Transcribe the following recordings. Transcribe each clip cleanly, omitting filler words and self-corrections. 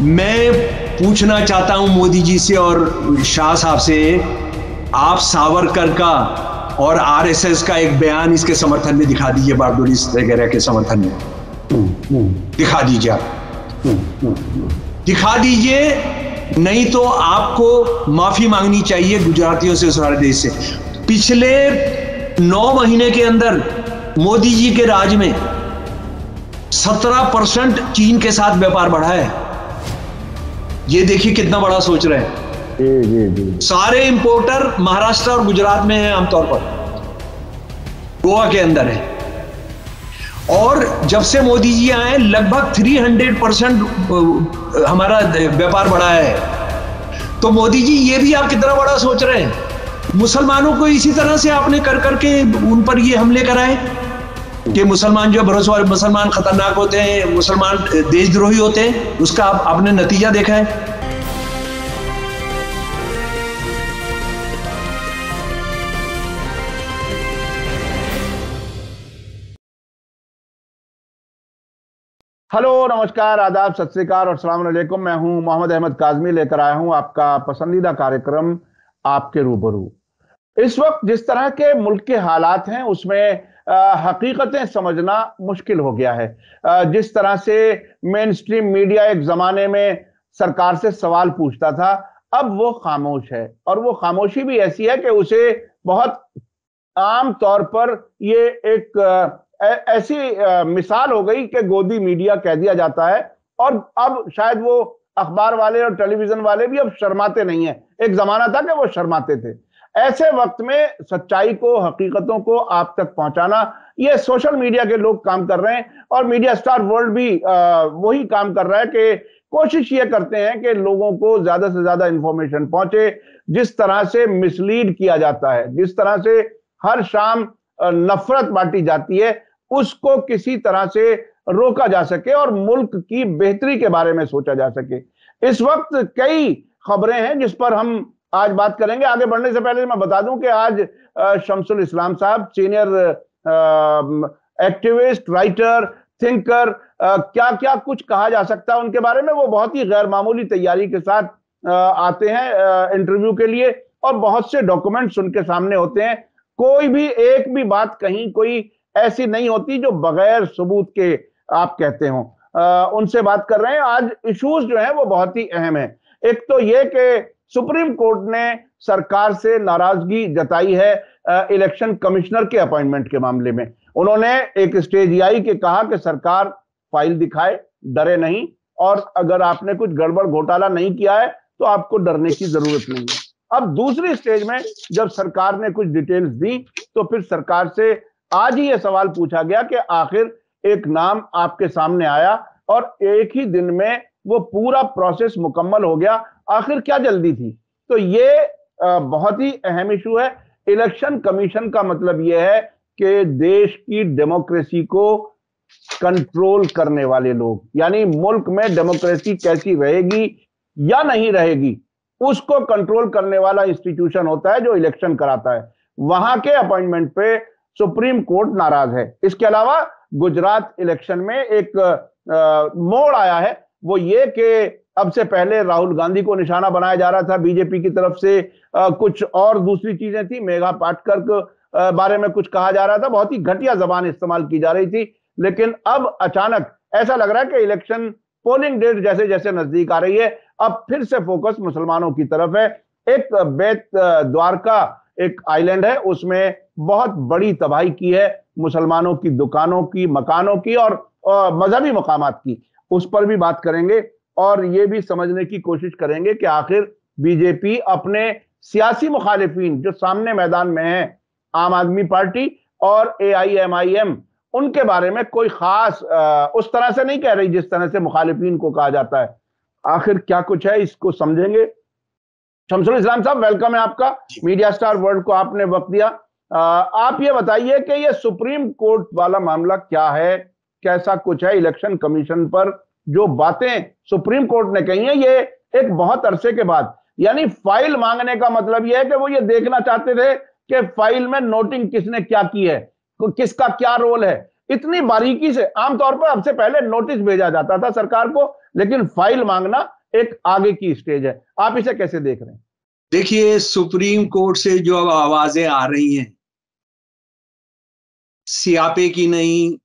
मैं पूछना चाहता हूं मोदी जी से और शाह साहब से, आप सावरकर का और आरएसएस का एक बयान इसके समर्थन में दिखा दीजिए, बारडोली वगैरह के समर्थन में दिखा दीजिए आप, दिखा दीजिए, नहीं तो आपको माफी मांगनी चाहिए गुजरातियों से, सारे देश से। पिछले 9 महीने के अंदर मोदी जी के राज में 17% चीन के साथ व्यापार बढ़ा है। ये देखिए कितना बड़ा सोच रहे हैं। सारे इंपोर्टर महाराष्ट्र और गुजरात में हैं, आमतौर पर गोवा के अंदर है। और जब से मोदी जी आए लगभग 300% हमारा व्यापार बढ़ा है। तो मोदी जी ये भी आप कितना बड़ा सोच रहे हैं। मुसलमानों को इसी तरह से आपने कर करके उन पर ये हमले कराए कि मुसलमान जो भरोसा, मुसलमान खतरनाक होते हैं, मुसलमान देशद्रोही होते हैं। उसका आपने नतीजा देखा है। हेलो, नमस्कार, आदाब, सत श्री अकाल और अस्सलाम वालेकुम। मैं हूं मोहम्मद अहमद काज़मी, लेकर आया हूं आपका पसंदीदा कार्यक्रम आपके रूबरू। इस वक्त जिस तरह के मुल्क के हालात हैं उसमें हकीकतें समझना मुश्किल हो गया है। जिस तरह से मेन स्ट्रीम मीडिया एक जमाने में सरकार से सवाल पूछता था, अब वो खामोश है। और वो खामोशी भी ऐसी है कि उसे बहुत आम तौर पर ये एक ऐसी मिसाल हो गई कि गोदी मीडिया कह दिया जाता है। और अब शायद वो अखबार वाले और टेलीविजन वाले भी अब शर्माते नहीं है। एक जमाना था कि वो शर्माते थे। ऐसे वक्त में सच्चाई को, हकीकतों को आप तक पहुंचाना, ये सोशल मीडिया के लोग काम कर रहे हैं। और मीडिया स्टार वर्ल्ड भी वही काम कर रहा है कि कोशिश ये करते हैं कि लोगों को ज्यादा से ज्यादा इंफॉर्मेशन पहुंचे। जिस तरह से मिसलीड किया जाता है, जिस तरह से हर शाम नफरत बांटी जाती है, उसको किसी तरह से रोका जा सके और मुल्क की बेहतरी के बारे में सोचा जा सके। इस वक्त कई खबरें हैं जिस पर हम आज बात करेंगे। आगे बढ़ने से पहले मैं बता दूं कि आज शमसुल इस्लाम साहब, सीनियर एक्टिविस्ट, राइटर, थिंकर, क्या क्या कुछ कहा जा सकता है उनके बारे में, वो बहुत ही गैर मामूली तैयारी के साथ आते हैं इंटरव्यू के लिए। और बहुत से डॉक्यूमेंट्स उनके सामने होते हैं। कोई भी एक भी बात कहीं कोई ऐसी नहीं होती जो बगैर सबूत के आप कहते हो। उनसे बात कर रहे हैं। आज इश्यूज जो हैं वो बहुत ही अहम है। एक तो ये कि सुप्रीम कोर्ट ने सरकार से नाराजगी जताई है इलेक्शन कमिश्नर के अपॉइंटमेंट के मामले में। उन्होंने एक स्टेज ये आई कि कहा कि सरकार फाइल दिखाए, डरे नहीं, और अगर आपने कुछ गड़बड़ घोटाला नहीं किया है तो आपको डरने की जरूरत नहीं है। अब दूसरी स्टेज में जब सरकार ने कुछ डिटेल्स दी तो फिर सरकार से आज ही यह सवाल पूछा गया कि आखिर एक नाम आपके सामने आया और एक ही दिन में वो पूरा प्रोसेस मुकम्मल हो गया, आखिर क्या जल्दी थी। तो ये बहुत ही अहम इशू है। इलेक्शन कमीशन का मतलब यह है कि देश की डेमोक्रेसी को कंट्रोल करने वाले लोग, यानी मुल्क में डेमोक्रेसी कैसी रहेगी या नहीं रहेगी, उसको कंट्रोल करने वाला इंस्टीट्यूशन होता है जो इलेक्शन कराता है। वहां के अपॉइंटमेंट पे सुप्रीम कोर्ट नाराज है। इसके अलावा गुजरात इलेक्शन में एक मोड़ आया है, वो ये कि अब से पहले राहुल गांधी को निशाना बनाया जा रहा था बीजेपी की तरफ से। कुछ और दूसरी चीजें थी, मेघा पाटकर के बारे में कुछ कहा जा रहा था, बहुत ही घटिया जबान इस्तेमाल की जा रही थी। लेकिन अब अचानक ऐसा लग रहा है कि इलेक्शन पोलिंग डेट जैसे जैसे नजदीक आ रही है, अब फिर से फोकस मुसलमानों की तरफ है। एक बेत द्वारका एक आइलैंड है, उसमें बहुत बड़ी तबाही की है मुसलमानों की दुकानों की, मकानों की और मजहबी मकामात की। उस पर भी बात करेंगे और ये भी समझने की कोशिश करेंगे कि आखिर बीजेपी अपने सियासी मुखालिफिन जो सामने मैदान में है, आम आदमी पार्टी और AIMIM, उनके बारे में कोई खास उस तरह से नहीं कह रही जिस तरह से मुखालिफिन को कहा जाता है। आखिर क्या कुछ है, इसको समझेंगे। शमसुल इस्लाम साहब, वेलकम है आपका। मीडिया स्टार वर्ल्ड को आपने वक्त दिया। आप ये बताइए कि ये सुप्रीम कोर्ट वाला मामला क्या है, कैसा कुछ है। इलेक्शन कमीशन पर जो बातें सुप्रीम कोर्ट ने कही हैं, ये एक बहुत अरसे के बाद, यानी फाइल मांगने का मतलब यह है कि वो ये देखना चाहते थे कि फाइल में नोटिंग किसने क्या की है, किसका क्या रोल है। इतनी बारीकी से आमतौर पर अब से पहले नोटिस भेजा जाता था सरकार को, लेकिन फाइल मांगना एक आगे की स्टेज है। आप इसे कैसे देख रहे हैं? देखिए, सुप्रीम कोर्ट से जो अब आवाजें आ रही हैं, सियापे की नहीं,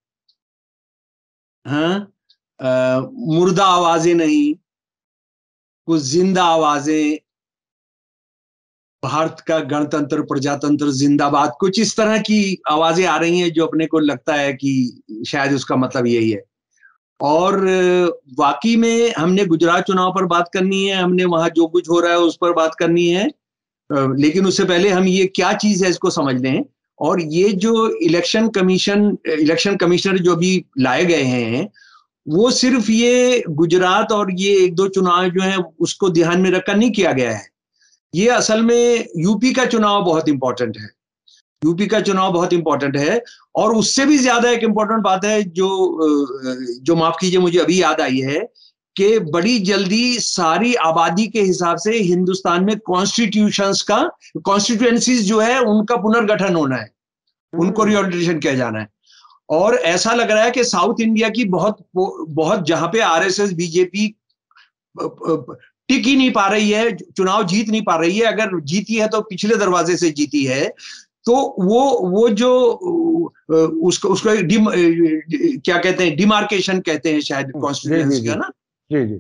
हाँ, मुर्दा आवाजें नहीं, कुछ जिंदा आवाजें, भारत का गणतंत्र प्रजातंत्र जिंदाबाद, कुछ इस तरह की आवाजें आ रही हैं जो अपने को लगता है कि शायद उसका मतलब यही है। और वाकई में हमने गुजरात चुनाव पर बात करनी है, हमने वहां जो कुछ हो रहा है उस पर बात करनी है, लेकिन उससे पहले हम ये क्या चीज है इसको समझ लें। और ये जो इलेक्शन कमिश्नर जो भी लाए गए हैं, वो सिर्फ ये गुजरात और ये एक दो चुनाव जो है उसको ध्यान में रखकर नहीं किया गया है। ये असल में यूपी का चुनाव बहुत इंपॉर्टेंट है, यूपी का चुनाव बहुत इंपॉर्टेंट है। और उससे भी ज्यादा एक इंपॉर्टेंट बात है जो माफ कीजिए मुझे अभी याद आई है, कि बड़ी जल्दी सारी आबादी के हिसाब से हिंदुस्तान में कॉन्स्टिट्यूएंसीज जो है उनका पुनर्गठन होना है, उनको रिओर्डिनेशन किया जाना है। और ऐसा लग रहा है कि साउथ इंडिया की बहुत जहां पे आरएसएस बीजेपी टिक ही नहीं पा रही है, चुनाव जीत नहीं पा रही है, अगर जीती है तो पिछले दरवाजे से जीती है, तो वो जो उसको क्या कहते हैं, डिमार्केशन कहते हैं शायद कॉन्स्टिट्यूएंसी का ना, जी जी,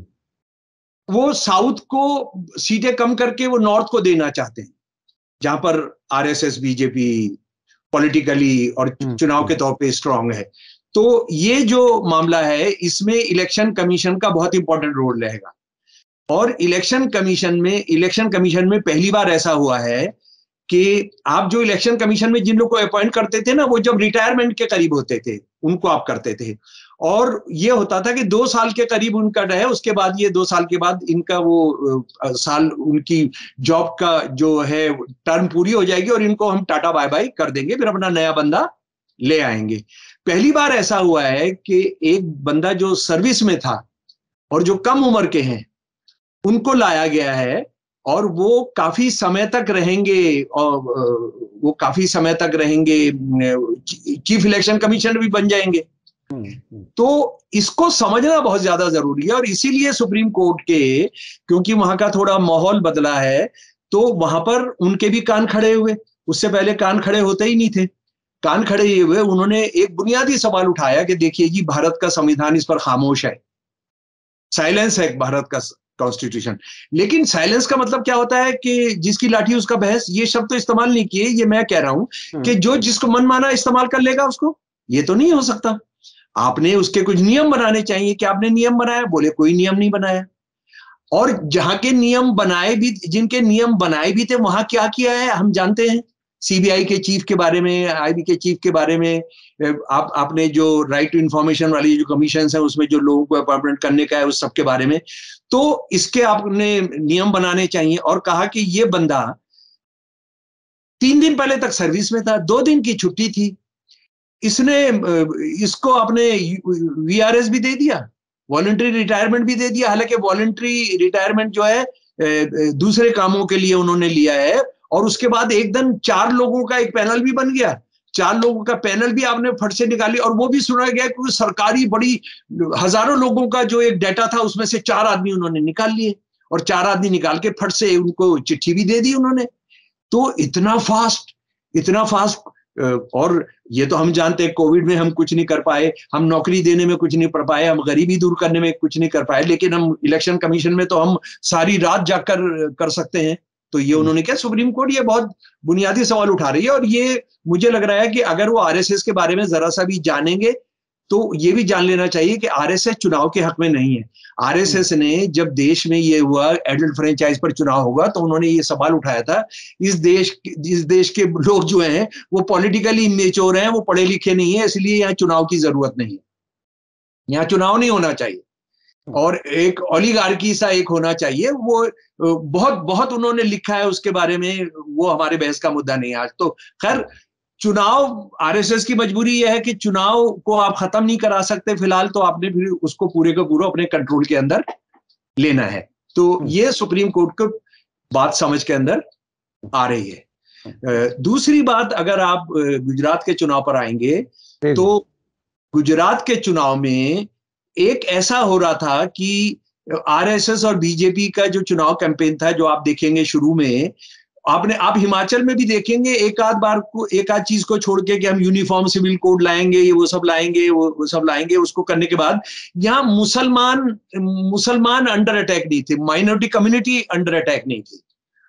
वो साउथ को सीटें कम करके वो नॉर्थ को देना चाहते हैं, जहां पर आरएसएस बीजेपी पॉलिटिकली और चुनाव के तौर पे स्ट्रांग है। तो ये जो मामला है इसमें इलेक्शन कमीशन का बहुत इंपॉर्टेंट रोल रहेगा। और इलेक्शन कमीशन में पहली बार ऐसा हुआ है कि आप जो इलेक्शन कमीशन में जिन लोग को अपॉइंट करते थे ना, वो जब रिटायरमेंट के करीब होते थे उनको आप करते थे, और ये होता था कि 2 साल के करीब उनका रहे, उसके बाद ये 2 साल के बाद इनका वो साल उनकी जॉब का जो है टर्म पूरी हो जाएगी और इनको हम टाटा बाय बाय कर देंगे, फिर अपना नया बंदा ले आएंगे। पहली बार ऐसा हुआ है कि एक बंदा जो सर्विस में था और जो कम उम्र के हैं उनको लाया गया है, और वो काफी समय तक रहेंगे, और वो काफी समय तक रहेंगे, चीफ इलेक्शन कमिश्नर भी बन जाएंगे। तो इसको समझना बहुत ज्यादा जरूरी है। और इसीलिए सुप्रीम कोर्ट के, क्योंकि वहां का थोड़ा माहौल बदला है, तो वहां पर उनके भी कान खड़े हुए, उससे पहले कान खड़े होते ही नहीं थे। कान खड़े हुए उन्होंने एक बुनियादी सवाल उठाया कि देखिए जी, भारत का संविधान इस पर खामोश है, साइलेंस है भारत का कॉन्स्टिट्यूशन। लेकिन साइलेंस का मतलब क्या होता है कि जिसकी लाठी उसका बहस, ये शब्द तो इस्तेमाल नहीं किए। ये मैं कह रहा हूं कि जो जिसको मन माना इस्तेमाल कर लेगा उसको, ये तो नहीं हो सकता। आपने उसके कुछ नियम बनाने चाहिए कि आपने नियम बनाया, बोले कोई नियम नहीं बनाया। और जहां के नियम बनाए भी, जिनके नियम बनाए भी थे, वहां क्या किया है हम जानते हैं। सीबीआई के चीफ के बारे में, आईबी के चीफ के बारे में, आपने जो राइट टू इंफॉर्मेशन वाली जो कमीशन है उसमें जो लोगों को अपॉइंटमेंट करने का है उस सब के बारे में, तो इसके आपने नियम बनाने चाहिए। और कहा कि ये बंदा 3 दिन पहले तक सर्विस में था, 2 दिन की छुट्टी थी, इसको आपने वीआरएस भी दे दिया, वॉलंटरी रिटायरमेंट भी दे दिया। हालांकि वॉलंटरी रिटायरमेंट जो है दूसरे कामों के लिए उन्होंने लिया है। और उसके बाद एकदम 4 लोगों का एक पैनल भी बन गया, 4 लोगों का पैनल भी आपने फट से निकाली। और वो भी सुना गया कि सरकारी बड़ी हजारों लोगों का जो एक डाटा था उसमें से 4 आदमी उन्होंने निकाल लिए, और 4 आदमी निकाल के फट से उनको चिट्ठी भी दे दी उन्होंने। तो इतना फास्ट। और ये तो हम जानते हैं, कोविड में हम कुछ नहीं कर पाए, हम नौकरी देने में कुछ नहीं कर पाए, हम गरीबी दूर करने में कुछ नहीं कर पाए, लेकिन हम इलेक्शन कमीशन में तो हम सारी रात जाकर कर सकते हैं। तो ये उन्होंने क्या, सुप्रीम कोर्ट ये बहुत बुनियादी सवाल उठा रही है। और ये मुझे लग रहा है कि अगर वो आरएसएस के बारे में जरा सा भी जानेंगे तो ये भी जान लेना चाहिए कि आरएसएस चुनाव के हक में नहीं है। आरएसएस ने जब देश में ये हुआ एडल्ट फ्रेंचाइज पर चुनाव होगा, तो उन्होंने ये सवाल उठाया था, इस देश के लोग जो हैं वो पॉलिटिकली इमेच्योर हैं, वो पढ़े लिखे नहीं है, इसलिए यहाँ चुनाव की जरूरत नहीं है, यहाँ चुनाव नहीं होना चाहिए, और एक ओलिगार्की सा एक होना चाहिए। वो बहुत उन्होंने लिखा है उसके बारे में, वो हमारे बहस का मुद्दा नहीं है आज। तो खैर, चुनाव, आरएसएस की मजबूरी यह है कि चुनाव को आप खत्म नहीं करा सकते फिलहाल, तो आपने फिर उसको पूरे का पूरा अपने कंट्रोल के अंदर लेना है। तो ये सुप्रीम कोर्ट को बात समझ के अंदर आ रही है। दूसरी बात, अगर आप गुजरात के चुनाव पर आएंगे, तो गुजरात के चुनाव में एक ऐसा हो रहा था कि आरएसएस और बीजेपी का जो चुनाव कैंपेन था, जो आप देखेंगे शुरू में, आप हिमाचल में भी देखेंगे एक आध चीज को छोड़ के कि हम यूनिफॉर्म सिविल कोड लाएंगे, ये वो सब लाएंगे, वो सब लाएंगे, उसको करने के बाद यहाँ मुसलमान अंडर अटैक नहीं थे, माइनॉरिटी कम्युनिटी अंडर अटैक नहीं थी।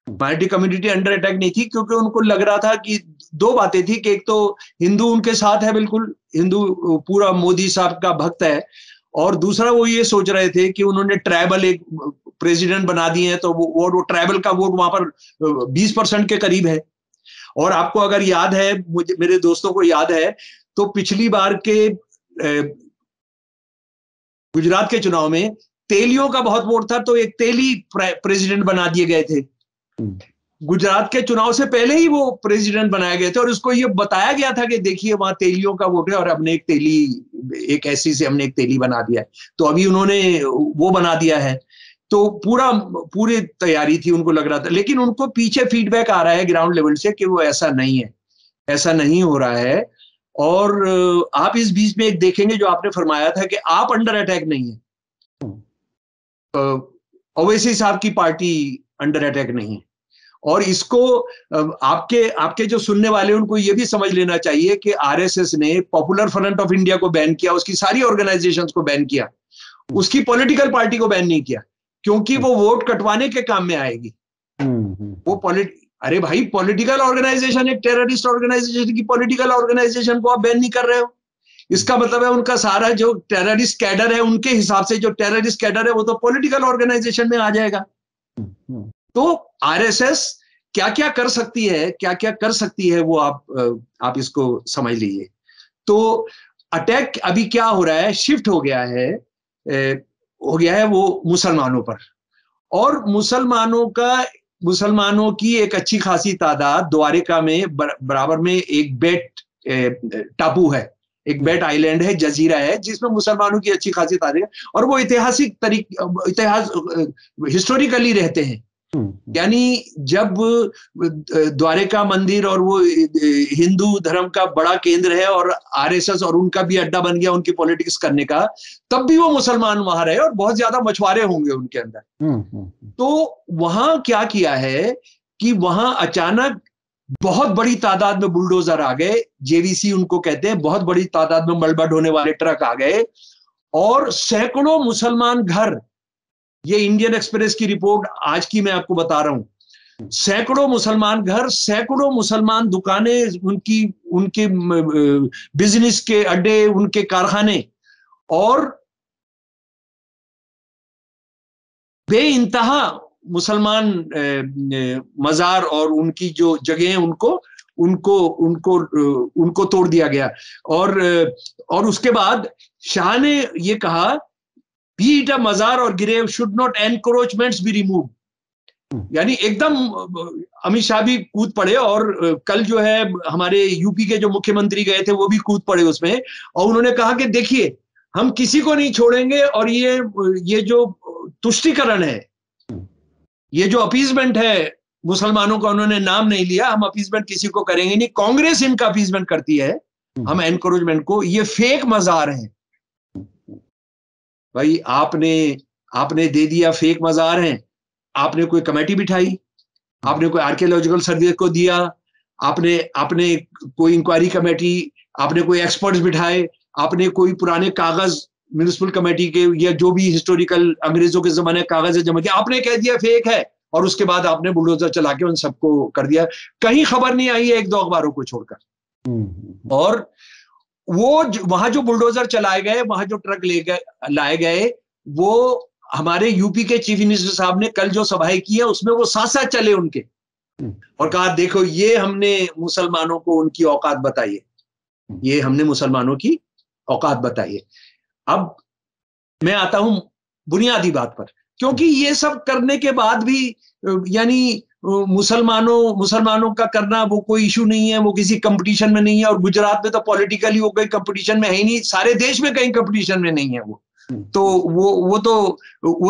माइनॉरिटी कम्युनिटी अंडर अटैक नहीं थी क्योंकि उनको लग रहा था कि दो बातें थी कि एक तो हिंदू उनके साथ है, बिल्कुल हिंदू पूरा मोदी साहब का भक्त है, और दूसरा वो ये सोच रहे थे कि उन्होंने ट्राइबल एक प्रेसिडेंट बना दिए हैं तो वो ट्राइबल का वोट वहां पर 20% के करीब है। और आपको अगर याद है, मेरे दोस्तों को याद है, तो पिछली बार के गुजरात के चुनाव में तेलियों का बहुत वोट था, तो एक तेली प्रेसिडेंट बना दिए गए थे। गुजरात के चुनाव से पहले ही वो प्रेसिडेंट बनाए गए थे और उसको ये बताया गया था कि देखिए वहां तेलियों का वोट है और हमने एक ऐसी से हमने एक तेली बना दिया है, तो अभी उन्होंने वो बना दिया है। तो पूरी तैयारी थी, उनको लग रहा था, लेकिन उनको पीछे फीडबैक आ रहा है ग्राउंड लेवल से कि वो ऐसा नहीं है, ऐसा नहीं हो रहा है। और आप इस बीच में एक देखेंगे जो आपने फरमाया था कि आप अंडर अटैक नहीं है, ओवैसी साहब की पार्टी अंडर अटैक नहीं है। और इसको आपके जो सुनने वाले उनको ये भी समझ लेना चाहिए कि आरएसएस ने पॉपुलर फ्रंट ऑफ इंडिया को बैन किया, उसकी सारी ऑर्गेनाइजेशंस को बैन किया, उसकी पॉलिटिकल पार्टी को बैन नहीं किया, क्योंकि वो वोट कटवाने के काम में आएगी। अरे भाई, पॉलिटिकल ऑर्गेनाइजेशन, एक टेररिस्ट ऑर्गेनाइजेशन की पॉलिटिकल ऑर्गेनाइजेशन को आप बैन नहीं कर रहे हो, इसका मतलब है उनका सारा जो टेररिस्ट कैडर है, उनके हिसाब से जो टेररिस्ट कैडर है वो तो पॉलिटिकल ऑर्गेनाइजेशन में आ जाएगा। तो आरएसएस क्या क्या कर सकती है, क्या क्या कर सकती है, वो आप इसको समझ लीजिए। तो अटैक अभी क्या हो रहा है, शिफ्ट हो गया है वो मुसलमानों पर, और मुसलमानों की एक अच्छी खासी तादाद द्वारिका में बराबर में एक बेट टापू है, एक बेट आइलैंड है, जजीरा है, जिसमें मुसलमानों की अच्छी खासी तादाद है, और वो इतिहास हिस्टोरिकली रहते हैं। यानी जब द्वारिका मंदिर और वो हिंदू धर्म का बड़ा केंद्र है और आरएसएस और उनका भी अड्डा बन गया उनकी पॉलिटिक्स करने का, तब भी वो मुसलमान वहां रहे और बहुत ज्यादा मछुआरे होंगे उनके अंदर। तो वहां क्या किया है कि वहां अचानक बहुत बड़ी तादाद में बुलडोजर आ गए, जेवीसी उनको कहते हैं, बहुत बड़ी तादाद में मलबा ढोने वाले ट्रक आ गए, और सैकड़ों मुसलमान घर, ये इंडियन एक्सप्रेस की रिपोर्ट आज की मैं आपको बता रहा हूं, सैकड़ों मुसलमान घर, सैकड़ों मुसलमान दुकानें, उनके बिजनेस के अड्डे, उनके कारखाने, और बेइंतहा मुसलमान मजार और उनकी जो जगह हैं उनको तोड़ दिया गया। और उसके बाद शाह ने ये कहा, be it a मजार और गिरेव should not encroachments be removed। यानी एकदम अमित शाह भी कूद पड़े, और कल जो है हमारे यूपी के जो मुख्यमंत्री गए थे वो भी कूद पड़े उसमें, और उन्होंने कहा कि देखिए हम किसी को नहीं छोड़ेंगे, और ये जो तुष्टीकरण है, ये जो अपीजमेंट है मुसलमानों का, उन्होंने नाम नहीं लिया, हम अपीजमेंट किसी को करेंगे नहीं, कांग्रेस इनका अपीजमेंट करती है, हम एनकरेजमेंट को, ये फेक मजार है। भाई आपने दे दिया, फेक मजार हैं, आपने कोई कमेटी बिठाई, आपने कोई आर्कियोलॉजिकल सर्वे को दिया, आपने कोई इंक्वायरी कमेटी, आपने कोई एक्सपर्ट्स बिठाए, आपने कोई पुराने कागज म्युनिसिपल कमेटी के या जो भी हिस्टोरिकल अंग्रेजों के जमाने कागज जमा किया, आपने कह दिया फेक है, और उसके बाद आपने बुलडोजर चला के उन सबको कर दिया, कहीं खबर नहीं आई है एक दो अखबारों को छोड़कर। और वो वहां जो बुलडोजर चलाए गए, वहां जो ट्रक लाए गए, वो हमारे यूपी के चीफ मिनिस्टर साहब ने कल जो सभाएं की है उसमें वो साथ साथ चले उनके, और कहा देखो ये हमने मुसलमानों को उनकी औकात बताई है, ये हमने मुसलमानों की औकात बताई है। अब मैं आता हूं बुनियादी बात पर, क्योंकि ये सब करने के बाद भी यानी मुसलमानों का करना वो कोई इशू नहीं है, वो किसी कंपटीशन में नहीं है, और गुजरात में तो पॉलिटिकली वो कहीं कंपटीशन में है ही नहीं, सारे देश में कहीं कंपटीशन में नहीं है वो। तो वो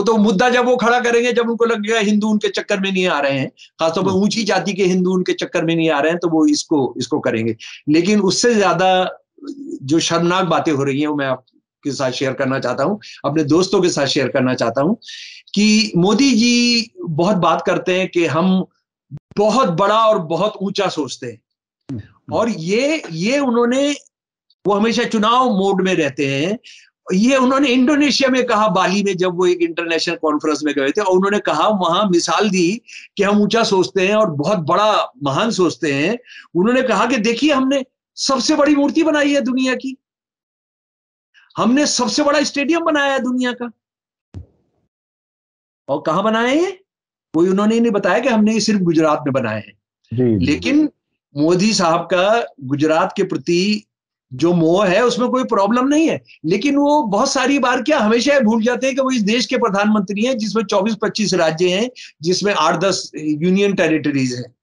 तो मुद्दा जब वो खड़ा करेंगे जब उनको लगेगा हिंदू उनके चक्कर में नहीं आ रहे हैं, खासतौर पर ऊंची जाति के हिंदू उनके चक्कर में नहीं आ रहे हैं, तो वो इसको करेंगे। लेकिन उससे ज्यादा जो शर्मनाक बातें हो रही हैं वो मैं के साथ शेयर करना चाहता हूं, अपने दोस्तों के साथ शेयर करना चाहता हूं कि मोदी जी बहुत बात करते हैं कि हम बहुत बड़ा और बहुत ऊंचा सोचते हैं, और ये उन्होंने, वो हमेशा चुनाव मोड में रहते हैं। ये उन्होंने इंडोनेशिया में कहा, बाली में, जब वो एक इंटरनेशनल कॉन्फ्रेंस में गए थे, और उन्होंने कहा, वहां मिसाल दी कि हम ऊंचा सोचते हैं और बहुत बड़ा महान सोचते हैं। उन्होंने कहा कि देखिए, हमने सबसे बड़ी मूर्ति बनाई है दुनिया की, हमने सबसे बड़ा स्टेडियम बनाया है दुनिया का। और कहां बनाए हैं? कोई उन्होंने नहीं बताया कि हमने ये सिर्फ गुजरात में बनाए हैं। लेकिन मोदी साहब का गुजरात के प्रति जो मोह है, उसमें कोई प्रॉब्लम नहीं है, लेकिन वो बहुत सारी बार क्या हमेशा भूल जाते हैं कि वो इस देश के प्रधानमंत्री हैं, जिसमें 24-25 राज्य हैं, जिसमें 8-10 यूनियन टेरिटरीज हैं।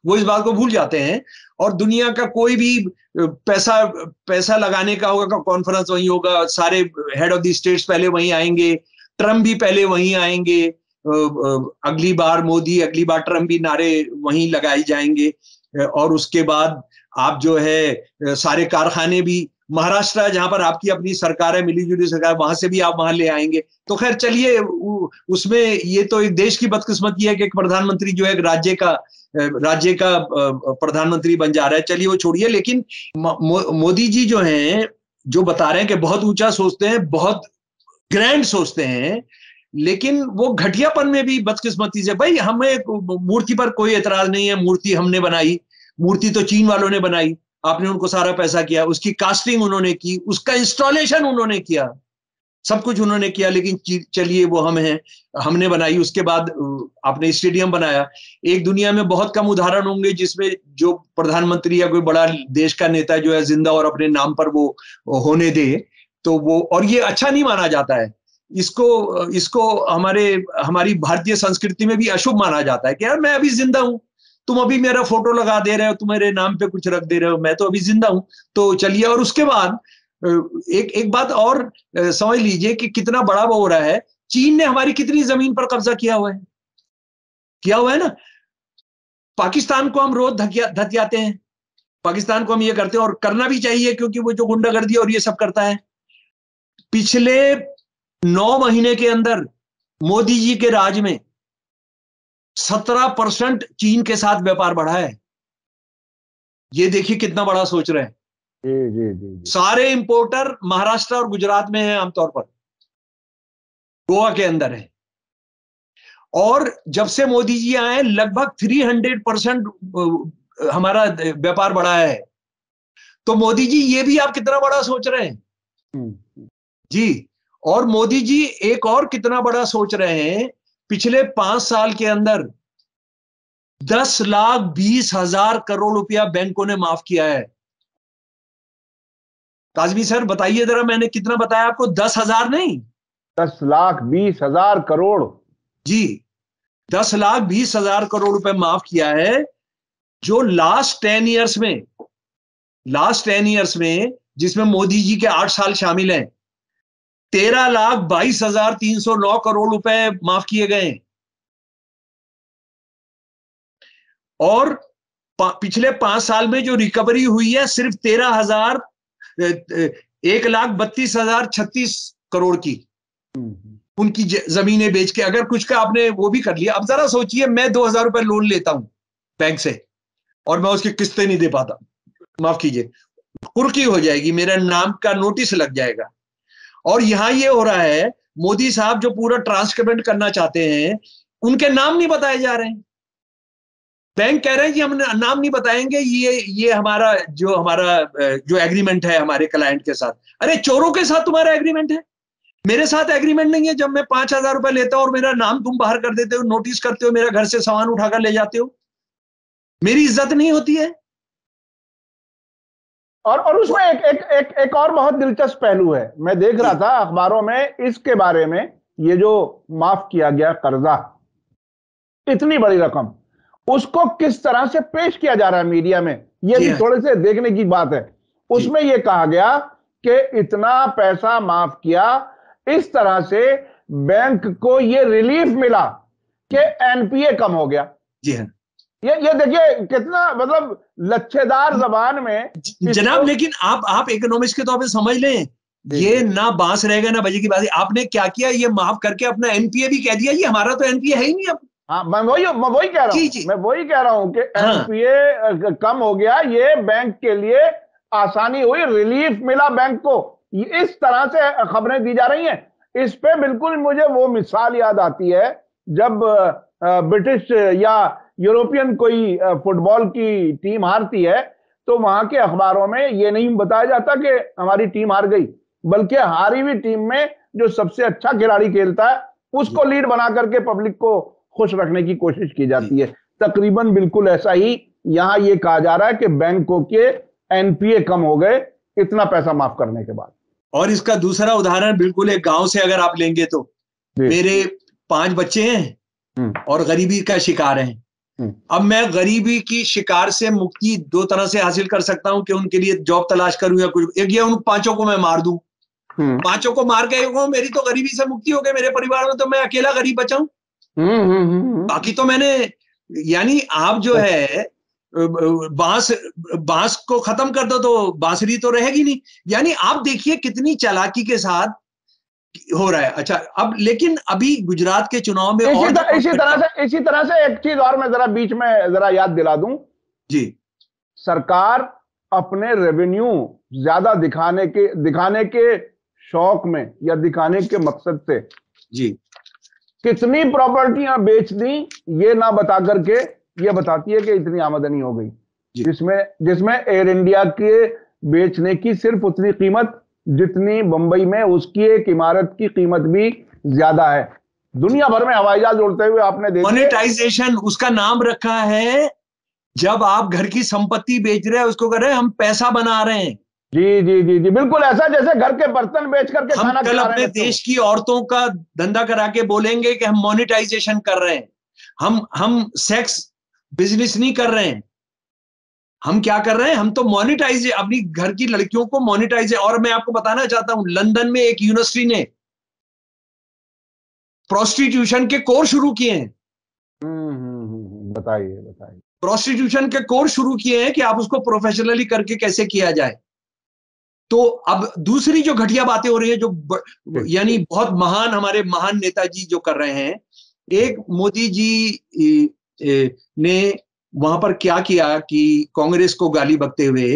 वो इस बात को भूल जाते हैं, और दुनिया का कोई भी पैसा लगाने का होगा, कॉन्फ्रेंस वहीं होगा, सारे हेड ऑफ द स्टेट्स पहले वहीं आएंगे, ट्रम्प भी पहले वहीं आएंगे, अगली बार मोदी, अगली बार ट्रम्प भी, नारे वहीं लगाए जाएंगे। और उसके बाद आप जो है सारे कारखाने भी, महाराष्ट्र जहां पर आपकी अपनी सरकार है, मिली जुली सरकार, वहां से भी आप वहां ले आएंगे। तो खैर चलिए, उसमें ये तो एक देश की बदकिस्मती है कि एक प्रधानमंत्री जो है एक राज्य का प्रधानमंत्री बन जा रहा है। चलिए वो छोड़िए, लेकिन मोदी जी जो हैं, जो बता रहे हैं कि बहुत ऊंचा सोचते हैं, बहुत ग्रैंड सोचते हैं, लेकिन वो घटियापन में भी बदकिस्मती से, भाई हमें मूर्ति पर कोई एतराज नहीं है, मूर्ति हमने बनाई, मूर्ति तो चीन वालों ने बनाई, आपने उनको सारा पैसा किया, उसकी कास्टिंग उन्होंने की, उसका इंस्टॉलेशन उन्होंने किया, सब कुछ उन्होंने किया, लेकिन चलिए वो हमने बनाई। उसके बाद आपने स्टेडियम बनाया। एक दुनिया में बहुत कम उदाहरण होंगे जिसमें जो प्रधानमंत्री या कोई बड़ा देश का नेता जो है जिंदा और अपने नाम पर वो होने दे, तो वो, और ये अच्छा नहीं माना जाता है, इसको हमारी भारतीय संस्कृति में भी अशुभ माना जाता है कि यार मैं अभी जिंदा हूं, तुम अभी मेरा फोटो लगा दे रहे हो, तुम मेरे नाम पे कुछ रख दे रहे हो, मैं तो अभी जिंदा हूं, तो चलिए। और उसके बाद एक बात और समझ लीजिए कि कितना बड़ा वो हो रहा है। चीन ने हमारी कितनी जमीन पर कब्जा किया हुआ है ना। पाकिस्तान को हम रोज धकियाते हैं, पाकिस्तान को हम ये करते हैं, और करना भी चाहिए, क्योंकि वो जो गुंडागर्दी और ये सब करता है। पिछले 9 महीने के अंदर मोदी जी के राज में 17% चीन के साथ व्यापार बढ़ा है। ये देखिए कितना बड़ा सोच रहे हैं। जी। सारे इंपोर्टर महाराष्ट्र और गुजरात में हैं, आमतौर पर गोवा के अंदर है। और जब से मोदी जी आए, लगभग 300% हमारा व्यापार बढ़ा है। तो मोदी जी, ये भी आप कितना बड़ा सोच रहे हैं जी। और मोदी जी एक और कितना बड़ा सोच रहे हैं, पिछले 5 साल के अंदर 10,20,000 करोड़ रुपया बैंकों ने माफ किया है। काजमी सर बताइए जरा, मैंने कितना बताया आपको? 10,000 नहीं, 10,20,000 करोड़ जी। 10,20,000 करोड़ रुपए माफ किया है, जो लास्ट 10 इयर्स में, जिसमें मोदी जी के 8 साल शामिल हैं, 13,22,309 करोड़ रुपए माफ किए गए। और पिछले 5 साल में जो रिकवरी हुई है, सिर्फ 1,32,036 करोड़ की, उनकी जमीनें बेच के। अगर कुछ का आपने वो भी कर लिया। अब जरा सोचिए, मैं 2,000 रुपए लोन लेता हूं बैंक से, और मैं उसकी किस्तें नहीं दे पाता, माफ कीजिए, कुर्की हो जाएगी, मेरा नाम का नोटिस लग जाएगा। और यहां ये हो रहा है, मोदी साहब जो पूरा ट्रांसपेरेंट करना चाहते हैं, उनके नाम नहीं बताए जा रहे हैं। बैंक कह रहे हैं कि हम नाम नहीं बताएंगे, ये हमारा जो एग्रीमेंट है हमारे क्लाइंट के साथ। अरे चोरों के साथ तुम्हारा एग्रीमेंट है, मेरे साथ एग्रीमेंट नहीं है। जब मैं 5,000 रुपए लेता हूं और मेरा नाम तुम बाहर कर देते हो, नोटिस करते हो, मेरा घर से सामान उठाकर ले जाते हो, मेरी इज्जत नहीं होती है। और उसमें एक और बहुत दिलचस्प पहलू है, मैं देख रहा था अखबारों में इसके बारे में। ये जो माफ किया गया कर्जा, इतनी बड़ी रकम, उसको किस तरह से पेश किया जा रहा है मीडिया में, ये भी थोड़े से देखने की बात है। उसमें यह कहा गया कि इतना पैसा माफ किया, इस तरह से बैंक को ये रिलीफ मिला कि एनपीए कम हो गया। जी हाँ, ये देखिए कितना, मतलब लच्छेदार जबान में जनाब। लेकिन आप इकोनॉमिक्स के तौर पे समझ लें, ये ना बांस रहेगा ना बजेगी बाजी। आपने क्या किया, ये माफ करके अपना एनपीए भी कह दिया। जी हमारा तो एनपीए है ही नहीं अब। हाँ, मैं वही कह रहा हूँ, मैं वही कह रहा हूँ कि हाँ। एनपीए कम हो गया, ये बैंक के लिए आसानी हुई, रिलीफ मिला बैंक को। इस तरह से खबरें दी जा रही हैं। इस पे बिल्कुल मुझे वो मिसाल याद आती है जब ब्रिटिश या यूरोपियन कोई फुटबॉल की टीम हारती है, तो वहां के अखबारों में ये नहीं बताया जाता कि हमारी टीम हार गई, बल्कि हारी हुई टीम में जो सबसे अच्छा खिलाड़ी खेलता है उसको लीड बना करके पब्लिक को खुश रखने की कोशिश की जाती है। तकरीबन बिल्कुल ऐसा ही यहां ये कहा जा रहा है कि बैंकों के एनपीए कम हो गए इतना पैसा माफ करने के बाद। और इसका दूसरा उदाहरण बिल्कुल एक गांव से अगर आप लेंगे तो मेरे 5 बच्चे हैं और गरीबी का शिकार हैं। अब मैं गरीबी की शिकार से मुक्ति 2 तरह से हासिल कर सकता हूं कि उनके लिए जॉब तलाश करूं या कुछ, एक ये उन 5 को मैं मार दूं। 5 को मार के मेरी तो गरीबी से मुक्ति हो गई, मेरे परिवार में तो मैं अकेला गरीब बचा हूं। बाकी तो मैंने, यानी आप जो है बांस को खत्म कर दो तो बांसुरी तो रहेगी नहीं। यानी आप देखिए कितनी चालाकी के साथ हो रहा है। अच्छा, अब लेकिन अभी गुजरात के चुनाव में इसी तरह से एक चीज और मैं जरा बीच में जरा याद दिला दूं जी। सरकार अपने रेवेन्यू ज्यादा दिखाने के शौक में या दिखाने के मकसद से जी कितनी प्रॉपर्टियां बेच दी ये ना बता करके ये बताती है कि इतनी आमदनी हो गई, जिसमें एयर इंडिया के बेचने की सिर्फ उतनी कीमत जितनी बंबई में उसकी एक इमारत की कीमत भी ज्यादा है। दुनिया भर में हवाई जहाज उड़ते हुए आपने देखा। मोनेटाइजेशन उसका नाम रखा है। जब आप घर की संपत्ति बेच रहे हैं उसको कह रहे हैं हम पैसा बना रहे हैं। जी जी जी जी, बिल्कुल ऐसा जैसे घर के बर्तन बेच करके खाना खिला रहे हैं। अपने देश की औरतों का धंधा करा के बोलेंगे कि हम मोनेटाइजेशन कर रहे हैं, हम सेक्स बिजनेस नहीं कर रहे हैं। हम क्या कर रहे हैं, हम तो मोनेटाइज, अपनी घर की लड़कियों को मोनेटाइज। और मैं आपको बताना चाहता हूं, लंदन में एक यूनिवर्सिटी ने प्रोस्टिट्यूशन के कोर्स शुरू किए हैं। बताइए। प्रोस्टिट्यूशन के कोर्स शुरू किए हैं कि आप उसको प्रोफेशनली करके कैसे किया जाए। तो अब दूसरी जो घटिया बातें हो रही है, जो यानी बहुत महान हमारे महान नेताजी जो कर रहे हैं, एक मोदी जी ने वहां पर क्या किया कि कांग्रेस को गाली बकते हुए,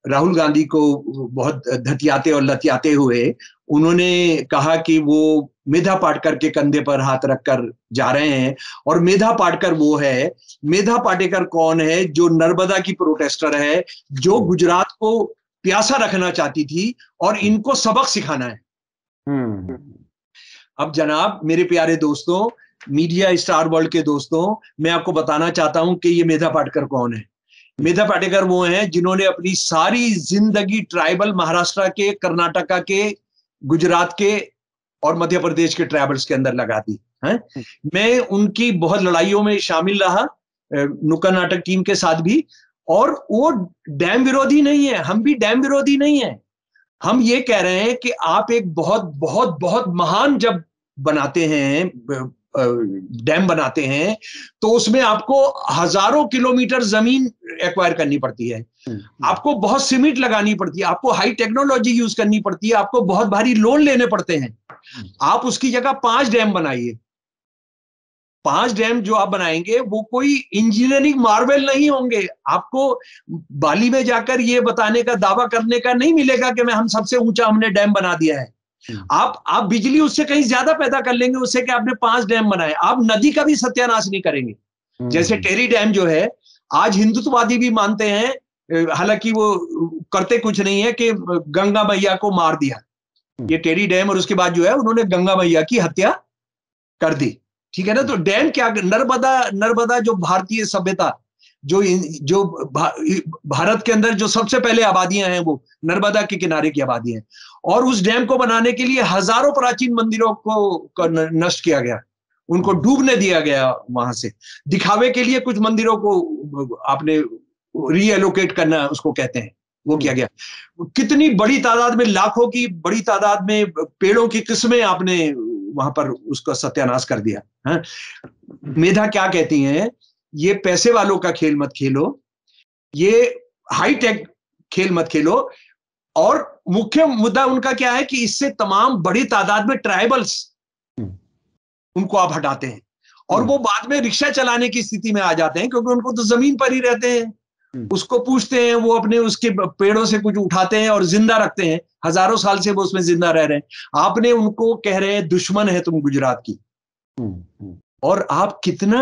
राहुल गांधी को बहुत धतियाते और लतियाते हुए उन्होंने कहा कि वो मेधा पाटकर के कंधे पर हाथ रखकर जा रहे हैं। और मेधा पाटकर वो है, मेधा पाटेकर कौन है? जो नर्मदा की प्रोटेस्टर है, जो गुजरात को प्यासा रखना चाहती थी और इनको सबक सिखाना है। अब जनाब मेरे प्यारे दोस्तों, मीडिया स्टार वर्ल्ड के दोस्तों, मैं आपको बताना चाहता हूं कि ये मेधा पाटकर कौन है। मेधा पाटेकर वो हैं जिन्होंने अपनी सारी जिंदगी ट्राइबल महाराष्ट्र के, कर्नाटका के, गुजरात के और मध्य प्रदेश के ट्राइबल्स के अंदर लगा दी है। मैं उनकी बहुत लड़ाइयों में शामिल रहा, नुक्कड़ नाटक टीम के साथ भी। और वो डैम विरोधी नहीं है, हम भी डैम विरोधी नहीं है। हम ये कह रहे हैं कि आप एक बहुत बहुत बहुत महान जब बनाते हैं, डैम बनाते हैं, तो उसमें आपको हजारों किलोमीटर जमीन एक्वायर करनी पड़ती है, आपको बहुत सीमेंट लगानी पड़ती है, आपको हाई टेक्नोलॉजी यूज करनी पड़ती है, आपको बहुत भारी लोन लेने पड़ते हैं। आप उसकी जगह 5 डैम बनाइए। 5 डैम जो आप बनाएंगे वो कोई इंजीनियरिंग मार्वेल नहीं होंगे। आपको बाली में जाकर ये बताने का, दावा करने का नहीं मिलेगा कि हम सबसे ऊंचा हमने डैम बना दिया है। आप बिजली उससे कहीं ज्यादा पैदा कर लेंगे उससे कि आपने 5 डैम बनाए। आप नदी का भी सत्यानाश नहीं करेंगे। जैसे टेरी डैम जो है, आज हिंदुत्ववादी भी मानते हैं, हालांकि वो करते कुछ नहीं है, कि गंगा मैया को मार दिया ये टेरी डैम, और उसके बाद जो है उन्होंने गंगा मैया की हत्या कर दी। ठीक है ना। तो डैम क्या, नर्मदा जो भारतीय सभ्यता, जो भारत के अंदर जो सबसे पहले आबादियां हैं वो नर्मदा के किनारे की आबादी हैं। और उस डैम को बनाने के लिए हजारों प्राचीन मंदिरों को नष्ट किया गया, उनको डूबने दिया गया। वहां से दिखावे के लिए कुछ मंदिरों को आपने रीएलोकेट करना उसको कहते हैं, वो किया गया। कितनी बड़ी तादाद में, लाखों की बड़ी तादाद में पेड़ों की किस्में आपने वहां पर उसका सत्यानाश कर दिया है। मेधा क्या कहती हैं, ये पैसे वालों का खेल मत खेलो, ये हाई टेक खेल मत खेलो, और मुख्य मुद्दा उनका क्या है कि इससे तमाम बड़ी तादाद में ट्राइबल्स उनको आप हटाते हैं और वो बाद में रिक्शा चलाने की स्थिति में आ जाते हैं, क्योंकि उनको तो जमीन पर ही रहते हैं। उसको पूछते हैं, वो अपने उसके पेड़ों से कुछ उठाते हैं और जिंदा रखते हैं, हजारों साल से वो उसमें जिंदा रह रहे हैं। आपने उनको कह रहे हैं दुश्मन है तुम गुजरात की, और आप कितना